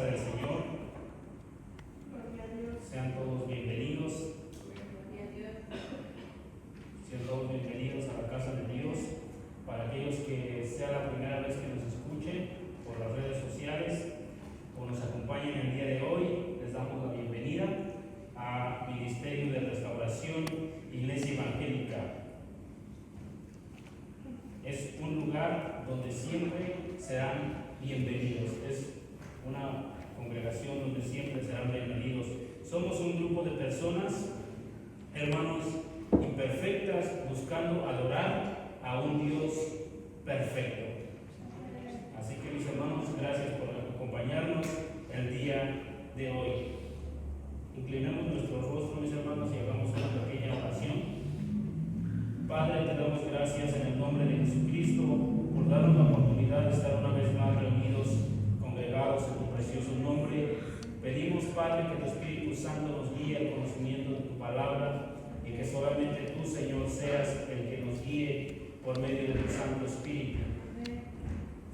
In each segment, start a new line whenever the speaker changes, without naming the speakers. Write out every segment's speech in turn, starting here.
casa del Señor. Sean todos bienvenidos. Sean todos bienvenidos a la casa de Dios. Para aquellos que sea la primera vez que nos escuchen por las redes sociales o nos acompañen el día de hoy, les damos la bienvenida a Ministerio de Restauración Iglesia Evangélica. Es un lugar donde siempre serán bienvenidos. Es una congregación donde siempre serán bienvenidos. Somos un grupo de personas, hermanos, imperfectas, buscando adorar a un Dios perfecto. Así que, mis hermanos, gracias por acompañarnos el día de hoy. Inclinemos nuestro rostro, mis hermanos, y hagamos una pequeña oración. Padre, te damos gracias en el nombre de Jesucristo por darnos la oportunidad de estar una vez más reunidos, congregados en tu precioso nombre. Pedimos, Padre, que tu Espíritu Santo nos guíe al conocimiento de tu palabra y que solamente tú, Señor, seas el que nos guíe por medio de tu Santo Espíritu.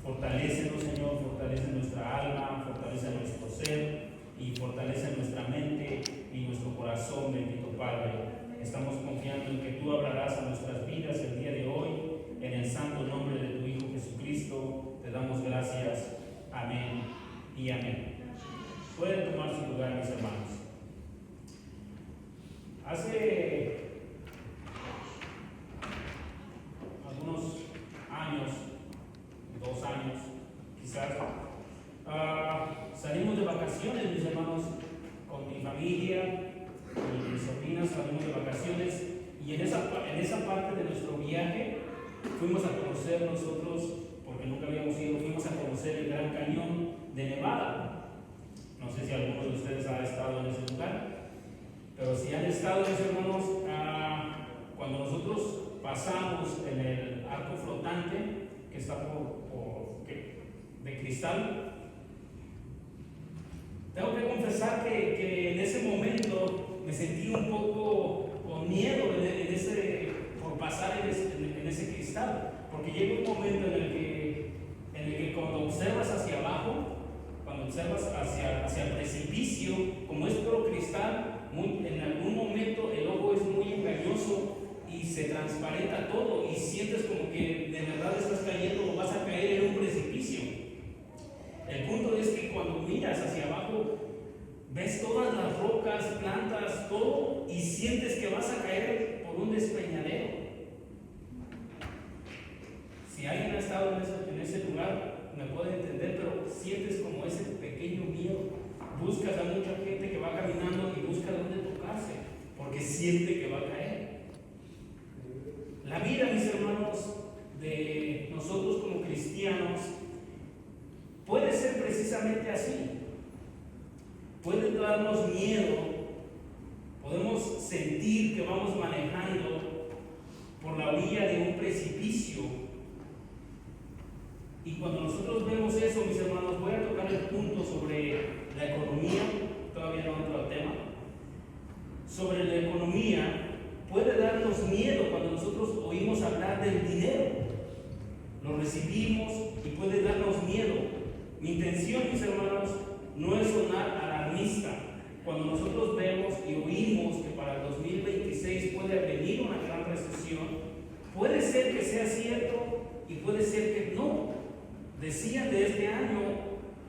Fortalécenos, Señor, fortalece nuestra alma, fortalece nuestro ser y fortalece nuestra mente y nuestro corazón, bendito Padre. Estamos confiando en que tú hablarás a nuestras vidas el día de hoy. En el santo nombre de tu Hijo Jesucristo te damos gracias. Amén y amén. Pueden tomar su lugar, mis hermanos. Hace algunos años, 2 años quizás, salimos de vacaciones, mis hermanos, con mi familia. Y mis sobrinas salimos de vacaciones y en esa parte de nuestro viaje fuimos a conocer nosotros, porque nunca habíamos ido, fuimos a conocer el Gran Cañón de Nevada. No sé si alguno de ustedes ha estado en ese lugar, pero si han estado, mis hermanos, cuando nosotros pasamos en el arco flotante que está de cristal, tengo que confesar que en ese momento me sentí un poco con miedo por pasar en ese cristal, porque llega un momento en el que cuando observas hacia abajo, cuando observas hacia el precipicio, como es puro cristal, en algún momento el ojo es muy engañoso y se transparenta todo y sientes como que de verdad estás cayendo o vas a caer en un precipicio. El punto es que cuando miras hacia abajo, ves todas las rocas, plantas, todo, y sientes que vas a caer por un despeñadero. Si alguien ha estado en ese lugar, me puede entender, pero sientes como ese pequeño miedo. Buscas a mucha gente que va caminando y busca dónde tocarse, porque siente que va a caer. La vida, mis hermanos, de nosotros como cristianos, puede ser precisamente así. Puede darnos miedo, podemos sentir que vamos manejando por la orilla de un precipicio. Y cuando nosotros vemos eso, mis hermanos, voy a tocar el punto sobre la economía, todavía no entro al tema. Sobre la economía, puede darnos miedo cuando nosotros oímos hablar del dinero. Lo recibimos y puede darnos miedo. Mi intención, mis hermanos, no es sonar alarmista. Cuando nosotros vemos y oímos que para el 2026 puede venir una gran recesión, puede ser que sea cierto y puede ser que no. Decían de este año,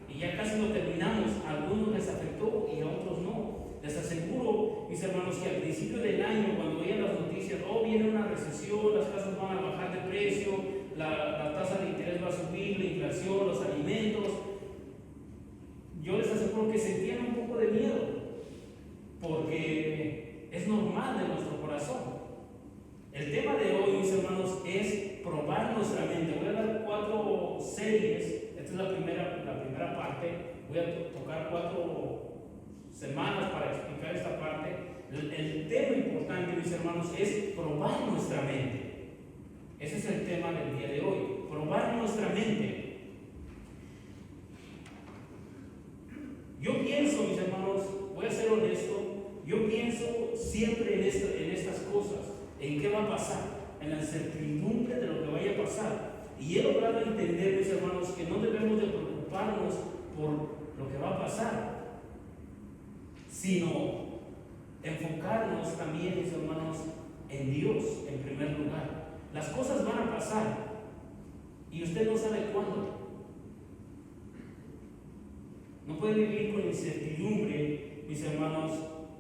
y ya casi lo terminamos, a algunos les afectó y a otros no. Les aseguro, mis hermanos, que al principio del año, cuando veían las noticias, viene una recesión, las casas van a bajar de precio, la tasa de interés va a subir, la inflación, los alimentos, yo les aseguro que sentían un poco de miedo, porque es normal de nuestro corazón. El tema de hoy, mis hermanos, es probar nuestra mente. Voy a dar 4 series, esta es la primera parte, voy a tocar 4 semanas para explicar esta parte. El tema importante, mis hermanos, es probar nuestra mente. Ese es el tema del día de hoy, probar nuestra mente. Yo pienso, mis hermanos, voy a ser honesto, yo pienso siempre en estas cosas, en qué va a pasar, en la incertidumbre de lo que vaya a pasar. Y he logrado entender, mis hermanos, que no debemos de preocuparnos por lo que va a pasar, sino enfocarnos también, mis hermanos, en Dios en primer lugar. Las cosas van a pasar y usted no sabe cuándo. No puede vivir con incertidumbre, mis hermanos,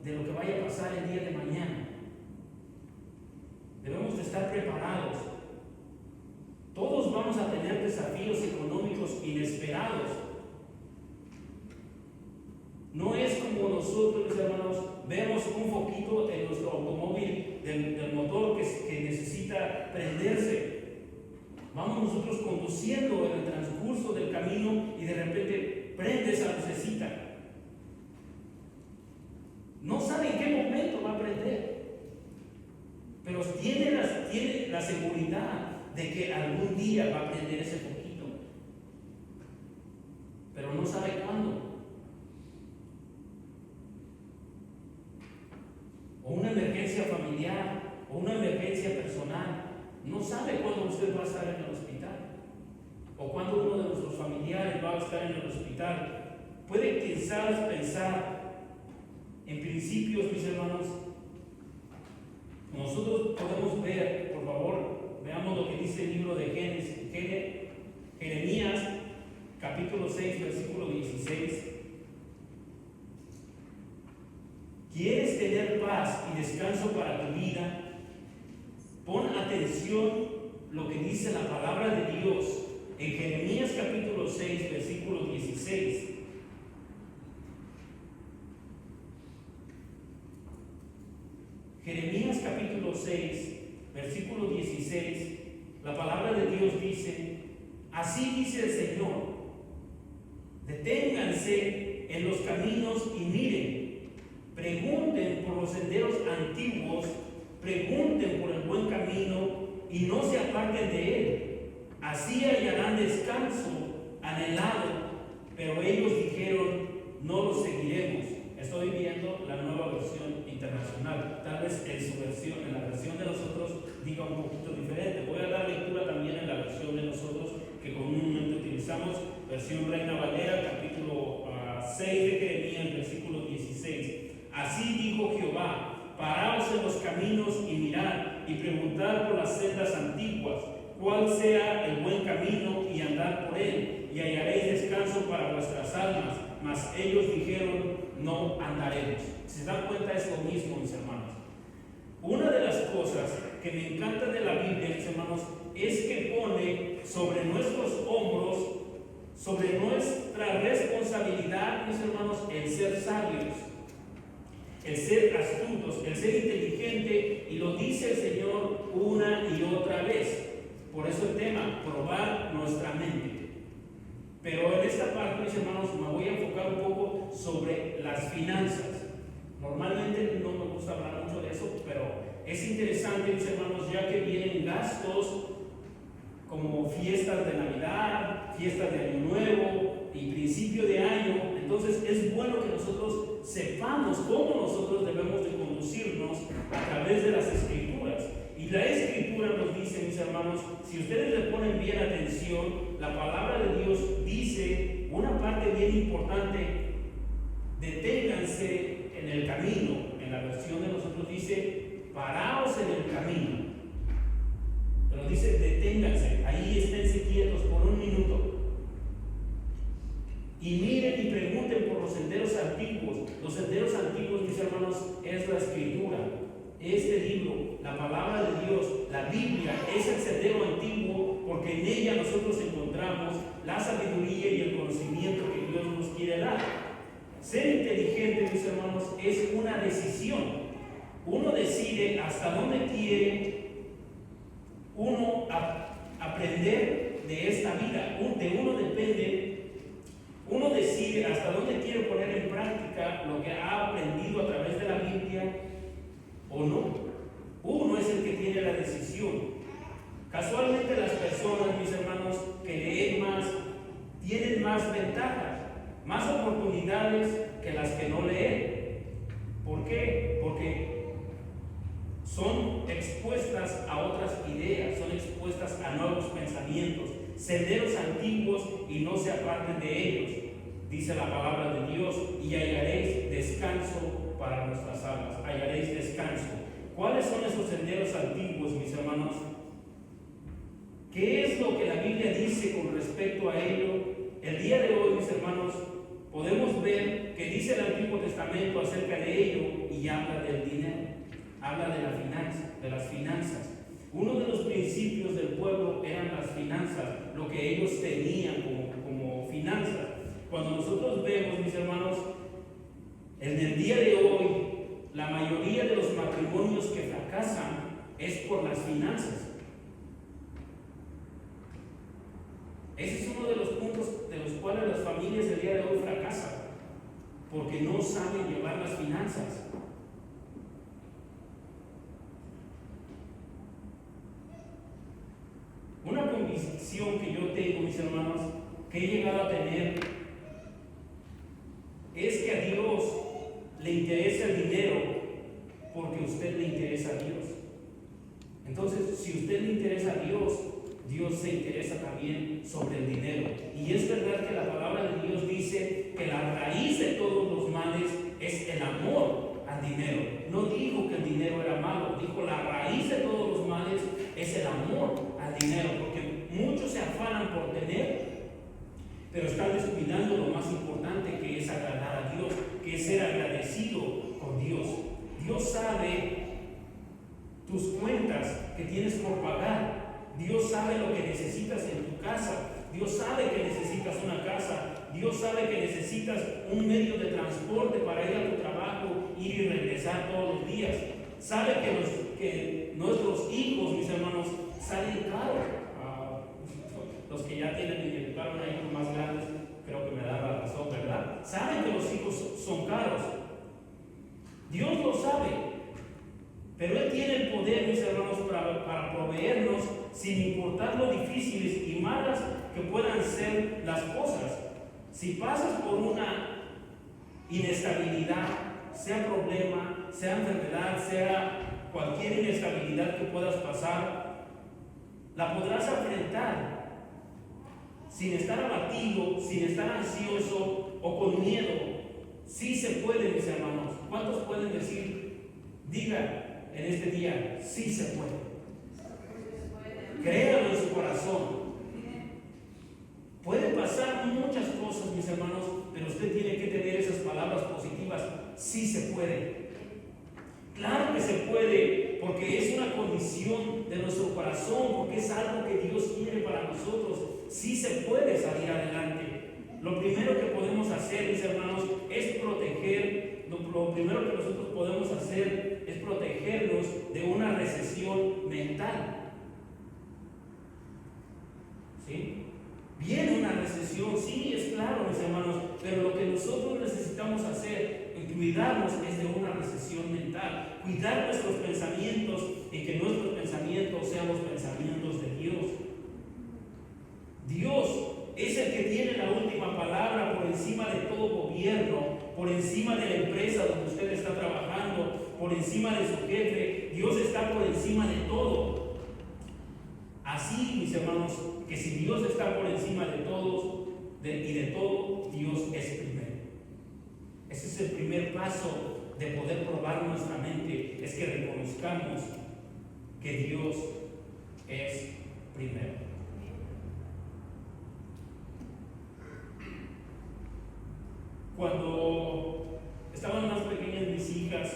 de lo que vaya a pasar el día de mañana. Debemos de estar preparados. Todos vamos a tener desafíos económicos inesperados. No es como nosotros, mis hermanos, vemos un foquito en nuestro automóvil del motor que necesita prenderse. Vamos nosotros conduciendo en el transcurso del camino y de repente prende esa lucecita. No sabe en qué momento va a prender, pero tiene la seguridad de que algún día va a prender ese foquito, pero no sabe cuándo. O una emergencia familiar, o una emergencia personal, no sabe cuándo usted va a estar en el hospital, o cuándo uno de nuestros familiares va a estar en el hospital. Puede quizás pensar en principios, mis hermanos. Nosotros podemos ver, por favor, veamos lo que dice el libro de Jeremías, capítulo 6, versículo 16. ¿Quieres tener paz y descanso para tu vida? Pon atención lo que dice la palabra de Dios en Jeremías capítulo 6, versículo 16. Jeremías capítulo 6, versículo 16, la palabra de Dios dice: así dice el Señor, deténganse en los caminos y miren, pregunten por los senderos antiguos, pregunten por el buen camino y no se aparten de él. Así hallarán descanso anhelado, pero ellos dijeron: no lo seguiremos. Estoy viendo la nueva versión internacional. Tal vez en la versión de nosotros diga un poquito diferente. Voy a dar lectura también en la versión de nosotros que comúnmente utilizamos, versión Reina Valera, capítulo 6 de Jeremías, versículo 16. Así dijo Jehová: paraos en los caminos y mirad, y preguntad por las sendas antiguas, cuál sea el buen camino, y andad por él, y hallaréis descanso para vuestras almas. Mas ellos dijeron: no andaremos. ¿Se dan cuenta? Es lo mismo, mis hermanos. Una de las cosas que me encanta de la Biblia, mis hermanos, es que pone sobre nuestros hombros, sobre nuestra responsabilidad, mis hermanos, el ser sabios, el ser astutos, el ser inteligente, y lo dice el Señor una y otra vez. Por eso el tema: probar nuestra mente. Pero en esta parte, mis hermanos, me voy a enfocar un poco sobre las finanzas. Normalmente no me gusta hablar mucho de eso, pero es interesante, mis hermanos, ya que vienen gastos como fiestas de Navidad, fiestas de Año Nuevo y principio de año. Entonces es bueno que nosotros sepamos cómo nosotros debemos de conducirnos a través de las Escrituras. Y la Escritura nos dice, mis hermanos, si ustedes le ponen bien atención, la palabra de Dios dice una parte bien importante: deténganse en el camino. En la versión de nosotros dice: paraos en el camino. Pero dice: deténganse, ahí esténse quietos por un minuto. Y miren y pregunten por los senderos antiguos. Los senderos antiguos, mis hermanos, es la Escritura. Este libro, la palabra de Dios, la Biblia, es el sendero antiguo, porque en ella nosotros encontramos la sabiduría y el conocimiento que Dios nos quiere dar. Ser inteligente, mis hermanos, es una decisión. Uno decide hasta dónde quiere uno aprender de esta vida. De uno depende. Uno decide hasta dónde quiere poner en práctica lo que ha aprendido a través de la Biblia o no. Uno es el que tiene la decisión. Casualmente las personas, mis hermanos, que leen más, tienen más ventajas, más oportunidades que las que no leen. ¿Por qué? Porque son expuestas a otras ideas, son expuestas a nuevos pensamientos, senderos antiguos, y no se aparten de ellos. dice la palabra de Dios, y hallaréis descanso para nuestras almas, hallaréis descanso. ¿Cuáles son esos senderos antiguos, mis hermanos? ¿Qué es lo que la Biblia dice con respecto a ello? El día de hoy, mis hermanos, podemos ver que dice el Antiguo Testamento acerca de ello y habla del dinero, habla de las finanzas. Uno de los principios del pueblo eran las finanzas, lo que ellos tenían como finanzas. Cuando nosotros vemos, mis hermanos, en el día de hoy, la mayoría de los matrimonios que fracasan es por las finanzas. Ese es uno de los puntos de los cuales las familias el día de hoy fracasan, porque no saben llevar las finanzas. Una convicción que yo tengo, mis hermanos, que he llegado a tener, es que a Dios le interesa el dinero porque a usted le interesa a Dios. Entonces, si a usted le interesa a Dios, Dios se interesa también sobre el dinero. Y es verdad que la palabra de Dios dice que la raíz de todos los males es el amor al dinero. No dijo que el dinero era malo, dijo la raíz de todos los males es el amor al dinero, porque muchos se afanan por tener, pero están descuidando lo más importante, que es agradar a Dios, que es ser agradecido con Dios. Dios sabe tus cuentas que tienes por pagar. Dios sabe lo que necesitas en tu casa. Dios sabe que necesitas una casa. Dios sabe que necesitas un medio de transporte para ir a tu trabajo, ir y regresar todos los días. Sabe que nuestros hijos, mis hermanos, salen caros. Los que ya tienen y educaron a hijos más grandes, creo que me da la razón, ¿verdad? Saben que los hijos son caros. Dios lo sabe. Pero Él tiene el poder, mis hermanos, para proveernos sin importar lo difíciles y malas que puedan ser las cosas. Si pasas por una inestabilidad, sea problema, sea enfermedad, sea cualquier inestabilidad que puedas pasar, la podrás enfrentar sin estar abatido, sin estar ansioso o con miedo. Sí se puede, mis hermanos. ¿Cuántos pueden decir, diga en este día, sí se puede? Créalo en su corazón. Pueden pasar muchas cosas, mis hermanos, pero usted tiene que tener esas palabras positivas. Sí se puede. Claro que se puede, porque es una condición de nuestro corazón, porque es algo que Dios quiere para nosotros. Sí se puede salir adelante. Lo primero que podemos hacer, mis hermanos, es proteger. Lo primero que nosotros podemos hacer es protegernos de una recesión mental. ¿Sí? Viene una recesión, sí, es claro, mis hermanos, pero lo que nosotros necesitamos hacer y cuidarnos es de una recesión mental, cuidar nuestros pensamientos y que nuestros pensamientos sean los pensamientos de Dios. Dios es el que tiene la última palabra por encima de todo gobierno, por encima de la empresa donde usted está trabajando, por encima de su jefe. Dios está por encima de todo. Así, mis hermanos, que si Dios está por encima de todos y de todo, Dios es primero. Ese es el primer paso de poder probar nuestra mente, es que reconozcamos que Dios es primero. Cuando estaban más pequeñas mis hijas,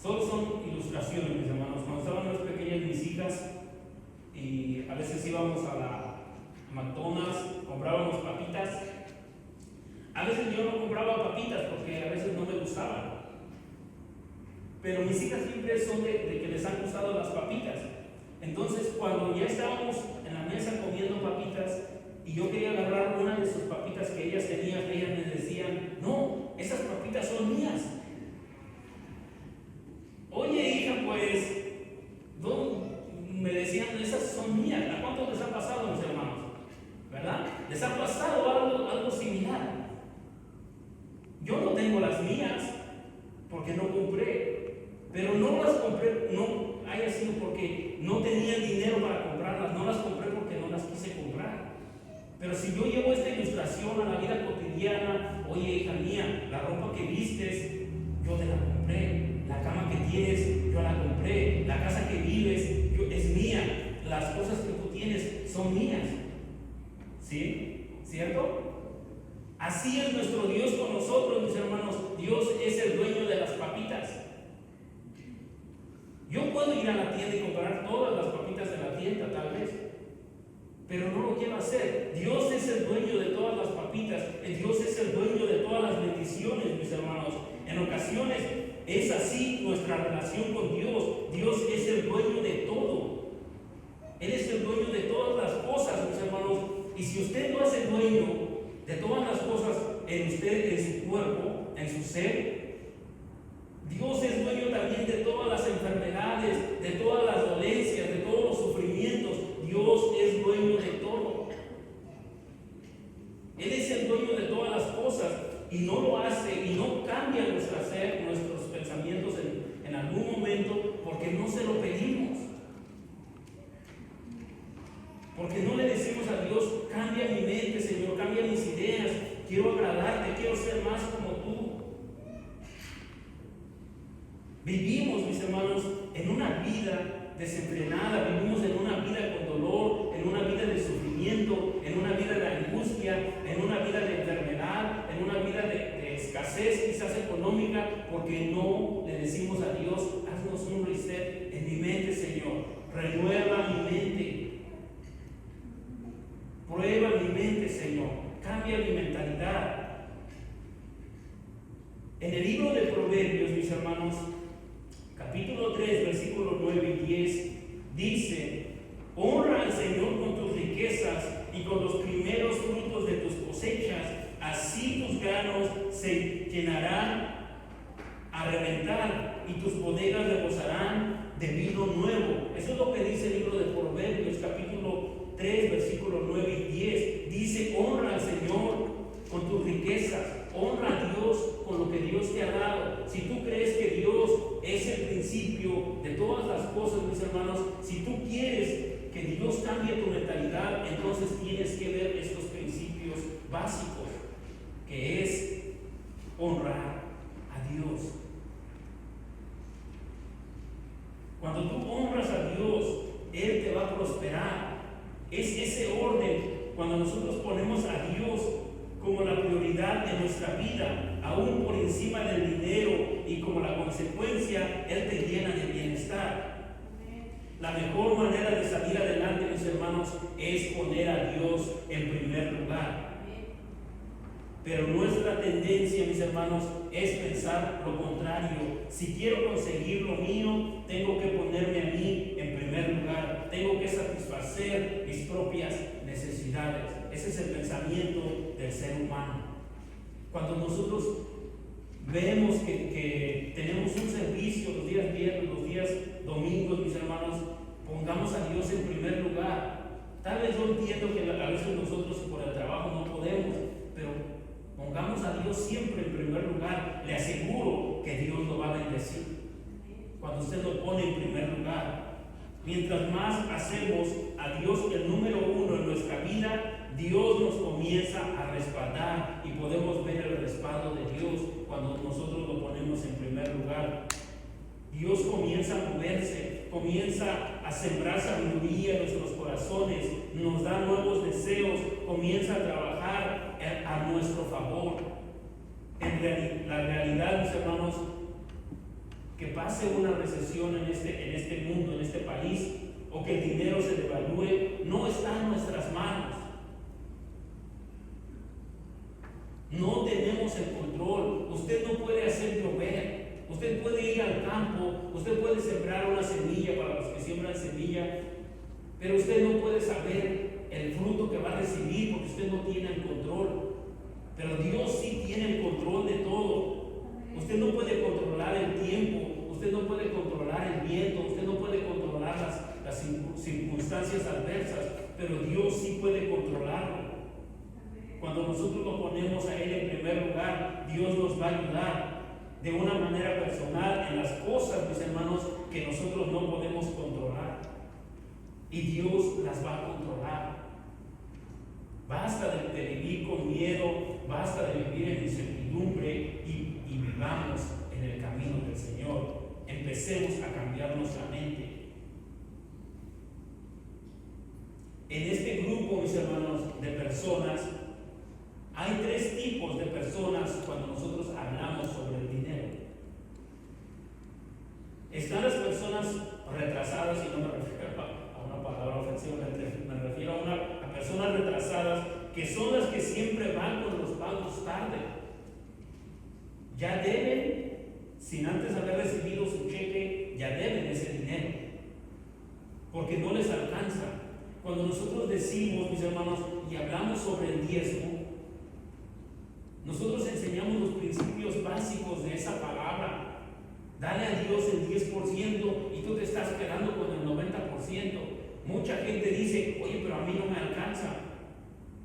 solo son ilustraciones, mis hermanos, cuando estaban más pequeñas mis hijas, y a veces íbamos a la McDonald's, comprábamos papitas. A veces yo no compraba papitas porque a veces no me gustaban, pero mis hijas siempre son de que les han gustado las papitas. Entonces, cuando ya estábamos en la mesa comiendo papitas y yo quería agarrar una de sus papitas que ellas tenían, ellas me decían, no, esas papitas son mías. Oye, hija, pues me decían, esas son mías. ¿A cuántos les ha pasado, mis hermanos? ¿Verdad? ¿Les ha pasado algo similar? Yo no tengo las mías porque no compré, pero no las compré, no haya sido porque no tenía dinero para comprarlas, no las compré porque no las quise comprar. Pero si yo llevo esta ilustración a la vida cotidiana, oye, hija mía, la ropa que vistes, yo te la compré. La cama que tienes, yo la compré. La casa que vives, es mía. Las cosas que tú tienes son mías. ¿Sí? ¿Cierto? Así es nuestro Dios con nosotros, mis hermanos. Dios es el dueño de las papitas. Yo puedo ir a la tienda y comprar todas las papitas de la tienda, tal vez, pero no lo quiero hacer. Dios es el dueño de todas las papitas. Dios es el dueño de todas las bendiciones, mis hermanos. En ocasiones es así nuestra relación con Dios. Dios es el dueño de todo. Él es el dueño de todas las cosas, mis hermanos. Y si usted no es el dueño de todas las cosas en usted, en su cuerpo, en su ser, Dios es dueño también de todas las enfermedades, de todas las dolencias, de todos los sufrimientos. Dios es dueño de todo. Él es el dueño de todas las cosas y no lo hace y no cambia nuestro ser, nuestros pensamientos en algún momento porque no se lo pedimos. Porque no le decimos a Dios, cambia mi mente, Señor, cambia mis ideas, quiero agradarte, quiero ser más como tú. Vivimos, mis hermanos, en una vida desenfrenada, vivimos en una vida con dolor, en una vida de sufrimiento, en una vida de angustia, en una vida de enfermedad, en una vida de escasez quizás económica, porque no le decimos a Dios, haznos un reset en mi mente, Señor, renueva mi mente, prueba mi mente, Señor, cambia mi mentalidad. En el libro de Proverbios, mis hermanos, capítulo 3, versículos 9 y 10, dice: honra al Señor con tus riquezas y con los primeros frutos de tus cosechas, así tus granos se llenarán a reventar y tus bodegas rebosarán de vino nuevo. Eso es lo que dice el libro de Proverbios, capítulo 3, versículos 9 y 10. Dice: honra al Señor con tus riquezas, honra a Dios con lo que Dios te ha dado. Si tú crees que Dios es el principio de todas las cosas, mis hermanos, si tú quieres que Dios cambie tu mentalidad, entonces tienes que ver estos principios básicos, que es honrar a Dios. Cuando tú honras a Dios, Él te va a prosperar. Es ese orden, cuando nosotros ponemos a Dios como la prioridad de nuestra vida, aún por encima del dinero, y como la consecuencia, Él te llena de bienestar. La mejor manera de salir adelante, mis hermanos, es poner a Dios en primer lugar. Pero nuestra tendencia, mis hermanos, es pensar lo contrario. Si quiero conseguir lo mío, tengo que ponerme a mí en primer lugar. Tengo que satisfacer mis propias necesidades. Ese es el pensamiento del ser humano. Cuando nosotros vemos que tenemos un servicio los días viernes, los días domingos, mis hermanos, pongamos a Dios en primer lugar. Tal vez yo entiendo que a veces nosotros por el trabajo no podemos, pero pongamos a Dios siempre en primer lugar. Le aseguro que Dios lo va a bendecir cuando usted lo pone en primer lugar. Mientras más hacemos a Dios el número uno en nuestra vida, Dios nos comienza a respaldar y podemos ver el respaldo de Dios cuando nosotros lo ponemos en primer lugar. Dios comienza a moverse, comienza a sembrar sabiduría en nuestros corazones, nos da nuevos deseos, comienza a trabajar a nuestro favor. La realidad, mis hermanos, que pase una recesión en este mundo, en este país, o que el dinero se devalúe, no está en nuestras manos. No tenemos el control. Usted no puede hacer llover. Usted puede ir al campo, usted puede sembrar una semilla para los que siembran semilla, pero usted no puede saber el fruto que va a recibir porque usted no tiene el control. Pero Dios sí tiene el control de todo. Usted no puede controlar el tiempo, usted no puede controlar el viento, usted no puede controlar las circunstancias adversas, pero Dios sí puede controlarlo. Cuando nosotros lo ponemos a Él en primer lugar, Dios nos va a ayudar de una manera personal en las cosas, mis hermanos, que nosotros no podemos controlar. Y Dios las va a controlar. Basta de vivir con miedo, basta de vivir en incertidumbre y vivamos en el camino del Señor. Empecemos a cambiarnos la mente. En este grupo, mis hermanos, de personas, hay tres tipos de personas cuando nosotros hablamos sobre el dinero. Están las personas retrasadas, y no me refiero a una palabra ofensiva, me refiero a personas retrasadas, que son las que siempre van con los pagos tarde. Ya deben, sin antes haber recibido su cheque, ya deben ese dinero, porque no les alcanza. Cuando nosotros decimos, mis hermanos, y hablamos sobre el diezmo, nosotros enseñamos los principios básicos de esa palabra. Dale a Dios el 10% y tú te estás quedando con el 90%. Mucha gente dice, oye, pero a mí no me alcanza.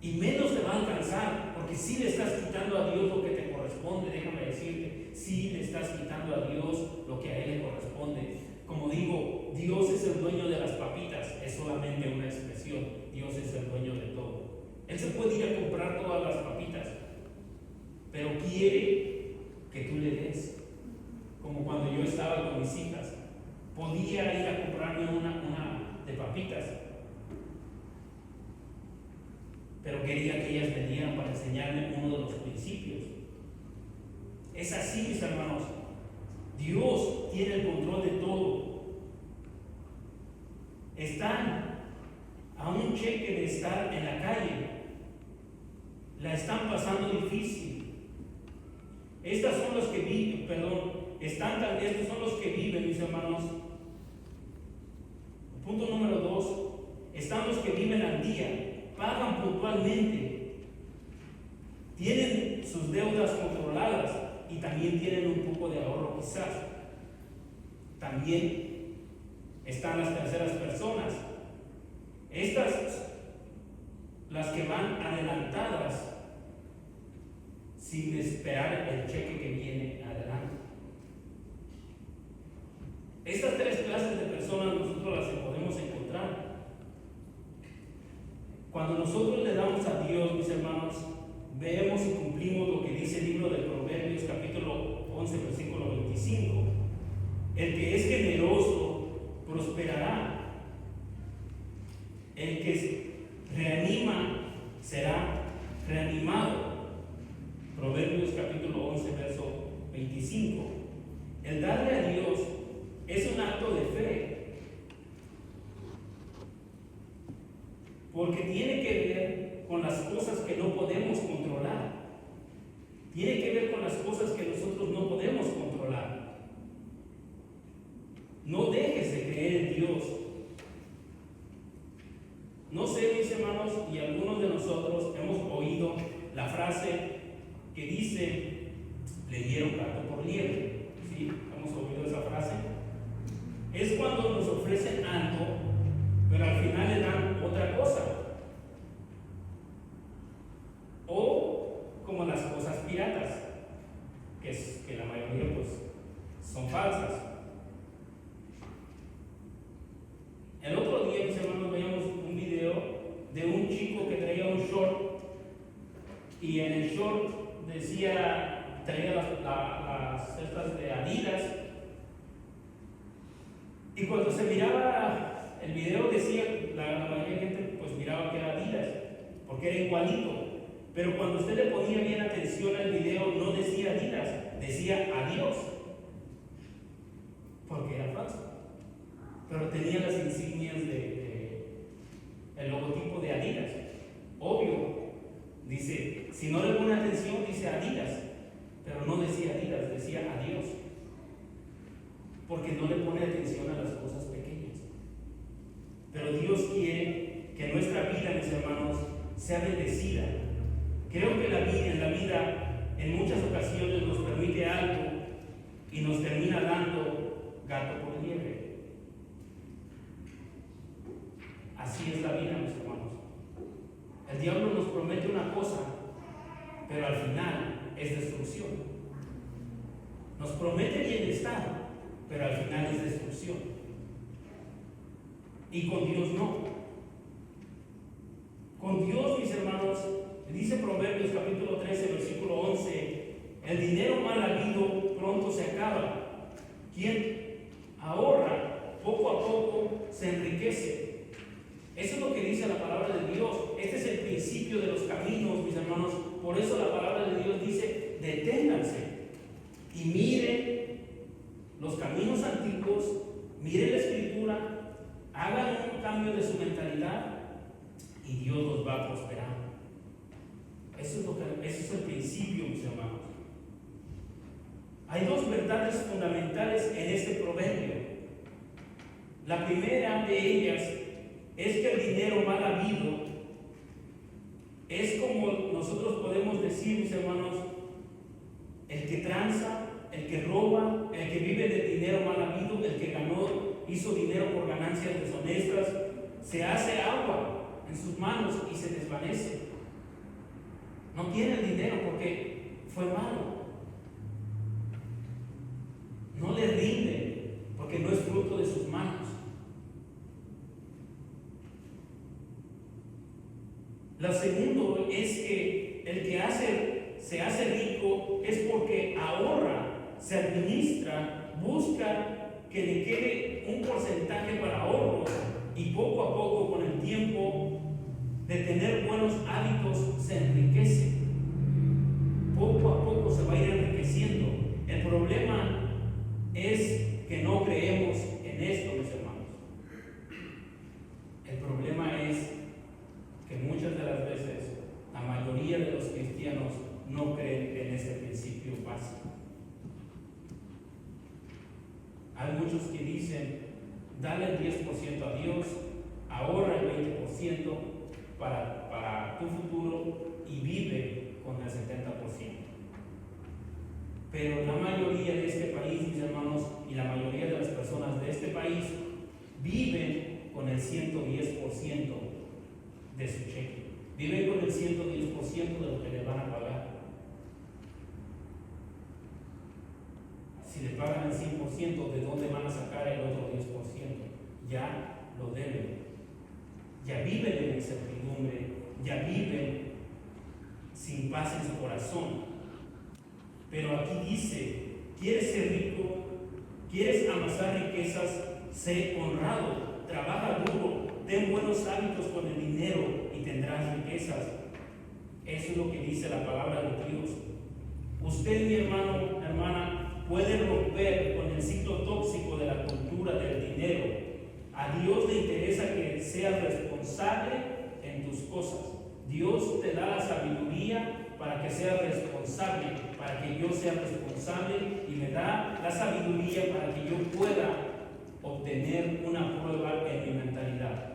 Y menos te va a alcanzar, porque si le estás quitando a Dios lo que te corresponde. Déjame decirte, si le estás quitando a Dios lo que a Él le corresponde. Como digo, Dios es el dueño de las papitas, es solamente una expresión. Dios es el dueño de todo. Él se puede ir a comprar todas las papitas, pero quiere que tú le des. Como cuando yo estaba con mis hijas, podía ir a comprarme una de papitas, pero quería que ellas me dieran para enseñarme uno de los principios. Es así, mis hermanos. Dios tiene el control de todo. Están a un cheque de estar en la calle, la están pasando difícil. Estas son las que viven, estos son los que viven, mis hermanos. Punto número 2, están los que viven al día, pagan puntualmente, tienen sus deudas controladas y también tienen un poco de ahorro quizás. También están las terceras personas. Estas, las que van adelantadas sin esperar el cheque que viene adelante. Estas tres clases de personas nosotros las podemos encontrar. Cuando nosotros le damos a Dios, mis hermanos, vemos y cumplimos lo que dice el libro de Proverbios, capítulo 11, versículo 25. El que es generoso prosperará. El que reanima será reanimado. Proverbios capítulo 11, verso 25. El darle a Dios es un acto de fe, porque tiene que ver con las cosas que no podemos controlar. Tiene que ver con las cosas que nosotros no podemos controlar. No dejes de creer en Dios. No sé, mis hermanos, y algunos de nosotros hemos oído la frase que dice, le dieron gato por liebre. ¿Sí? ¿Hemos oído esa frase? Es cuando nos ofrecen algo, pero al final le dan otra cosa. O como las cosas piratas, que la mayoría pues son falsas. El otro día, mis hermanos, veíamos un video de un chico que traía un short y en el short traía las cestas de Adidas, y cuando se miraba el video decía, la mayoría de gente pues miraba que era Adidas, porque era igualito, pero cuando usted le ponía bien atención al video no decía Adidas, decía Adiós, porque era falso, pero tenía las insignias el logotipo de Adidas. Obvio, dice, si no le pone atención dice Adidas, pero no decía Adidas, decía Adiós, porque no le pone atención a las cosas pequeñas. Pero Dios quiere que nuestra vida, mis hermanos, sea bendecida. Creo que en la vida en muchas ocasiones nos permite algo y nos termina dando gato por liebre. Así es la vida, mis hermanos. El diablo nos promete una cosa, pero al final es destrucción. Nos promete bienestar, pero al final es destrucción. Y con Dios no. Con Dios, mis hermanos, dice Proverbios capítulo 13, versículo 11, el dinero mal habido pronto se acaba. Quien ahorra poco a poco se enriquece. Eso es lo que dice la palabra de Dios. Este es el principio de los caminos, mis hermanos. Por eso la palabra de Dios dice, deténganse y miren los caminos antiguos, miren la escritura, hagan un cambio de su mentalidad y Dios los va a prosperar. Eso es el principio, mis hermanos. Hay dos verdades fundamentales en este proverbio. La primera de ellas es que el dinero mal habido es, como nosotros podemos decir, mis hermanos, el que tranza, el que roba, el que vive de dinero mal habido, el que hizo dinero por ganancias deshonestas, se hace agua en sus manos y se desvanece. No tiene el dinero porque fue malo. No le rinde porque no es fruto de sus manos. Lo segundo es que el que se hace rico es porque ahorra, se administra, busca que le quede un porcentaje para ahorros y poco a poco, con el tiempo de tener buenos hábitos, se enriquece. Poco a poco se va a ir enriqueciendo. El problema es que no creemos en esto, mis hermanos. El problema es que muchas de las veces la mayoría de los cristianos no creen en ese principio básico. Hay muchos que dicen, dale el 10% a Dios, ahorra el 20% para tu futuro y vive con el 70%. Pero la mayoría de este país, mis hermanos, y la mayoría de las personas de este país viven con el 110% de su cheque. Viven con el 110% de lo que le van a pagar. Si le pagan el 100%, ¿de dónde van a sacar el otro 10%? Ya lo deben. Ya viven en incertidumbre, ya viven sin paz en su corazón. Pero aquí dice, ¿quieres ser rico? ¿Quieres amasar riquezas? Sé honrado, trabaja duro, ten buenos hábitos con el dinero y tendrás riquezas. Eso es lo que dice la palabra de Dios. Usted, mi hermano, hermana, puede romper con el ciclo tóxico de la cultura del dinero. A Dios le interesa que seas responsable en tus cosas. Dios te da la sabiduría para que seas responsable, para que yo sea responsable, y me da la sabiduría para que yo pueda obtener una prueba en mi mentalidad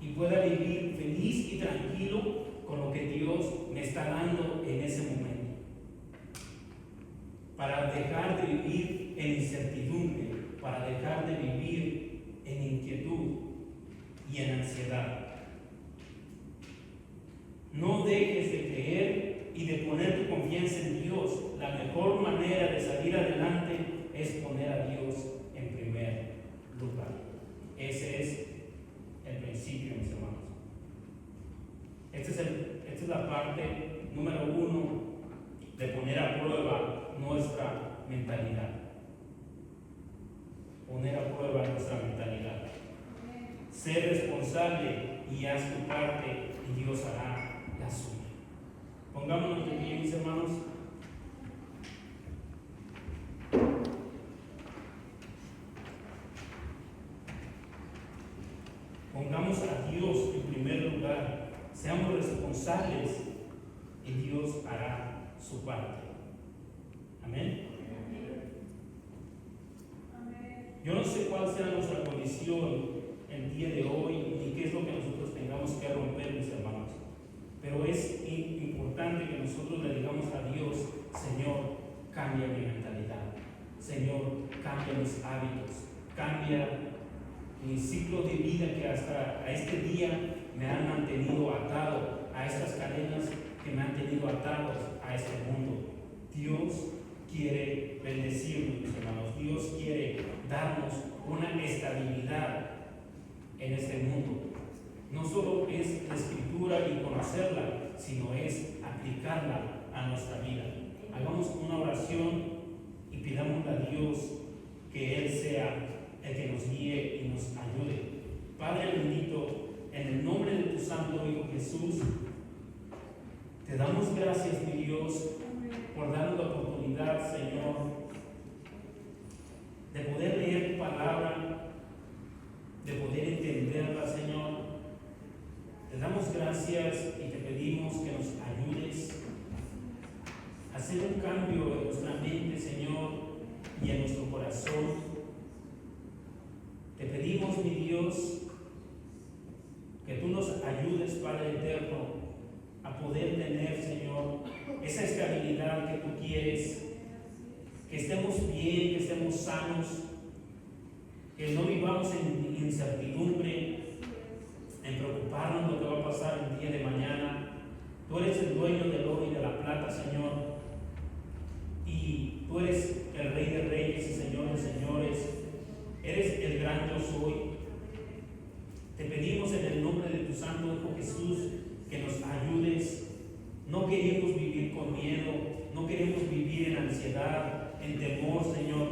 y pueda vivir feliz y tranquilo con lo que Dios me está dando en ese momento, para dejar de vivir en incertidumbre, para dejar de vivir en inquietud y en ansiedad. No dejes de creer y de poner tu confianza en Dios. La mejor manera de salir adelante es poner a Dios en primer lugar. Ese es el principio, mis hermanos. Esta es la parte número 1 de poner a prueba nuestra mentalidad. Poner a prueba nuestra mentalidad. Ser responsable y haz tu parte y Dios hará la suya. Pongámonos de pie, mis hermanos. Pongamos a Dios en primer lugar. Seamos responsables y Dios hará su parte. Amén. Yo no sé cuál sea nuestra condición el día de hoy ni qué es lo que nosotros tengamos que romper, mis hermanos. Pero es importante que nosotros le digamos a Dios: Señor, cambia mi mentalidad. Señor, cambia mis hábitos. Cambia mi ciclo de vida que hasta a este día me han mantenido atado a estas cadenas que me han tenido atados a este mundo. Dios quiere bendecirnos, mis hermanos. Dios quiere darnos una estabilidad en este mundo. no solo es la escritura y conocerla, sino es aplicarla a nuestra vida. Hagamos una oración y pidámosle a Dios que Él sea el que nos guíe y nos ayude. Padre bendito, en el nombre de tu Santo Hijo Jesús, te damos gracias, mi Dios, por darnos la oportunidad, Señor, de poder leer tu palabra, de poder entenderla, Señor. Te damos gracias y te pedimos que nos ayudes a hacer un cambio en nuestra mente, Señor, y en nuestro corazón. Te pedimos, mi Dios, que tú nos ayudes, Padre eterno, a poder tener, Señor, esa estabilidad que tú quieres, que estemos bien, que estemos sanos, que no vivamos en incertidumbre, en preocuparnos lo que va a pasar el día de mañana. Tú eres el dueño del oro y de la plata, Señor, y tú eres el Rey de Reyes y Señor de Señores. Eres el gran yo soy. Te pedimos en el nombre de tu Santo Hijo Jesús que nos ayudes. No queremos vivir con miedo, no queremos vivir en ansiedad, en temor, Señor.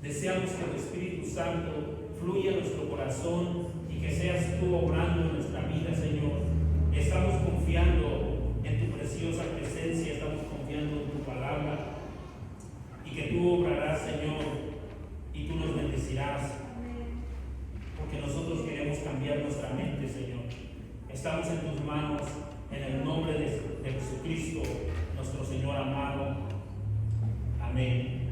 Deseamos que el Espíritu Santo fluya en nuestro corazón y que seas tú obrando en nuestra vida, Señor. Estamos confiando en tu preciosa presencia, estamos confiando en tu palabra y que tú obrarás, Señor, y tú nos bendecirás, porque nosotros queremos cambiar nuestra mente, Señor. Estamos en tus manos, en el nombre de Jesucristo, nuestro Señor amado. Amén.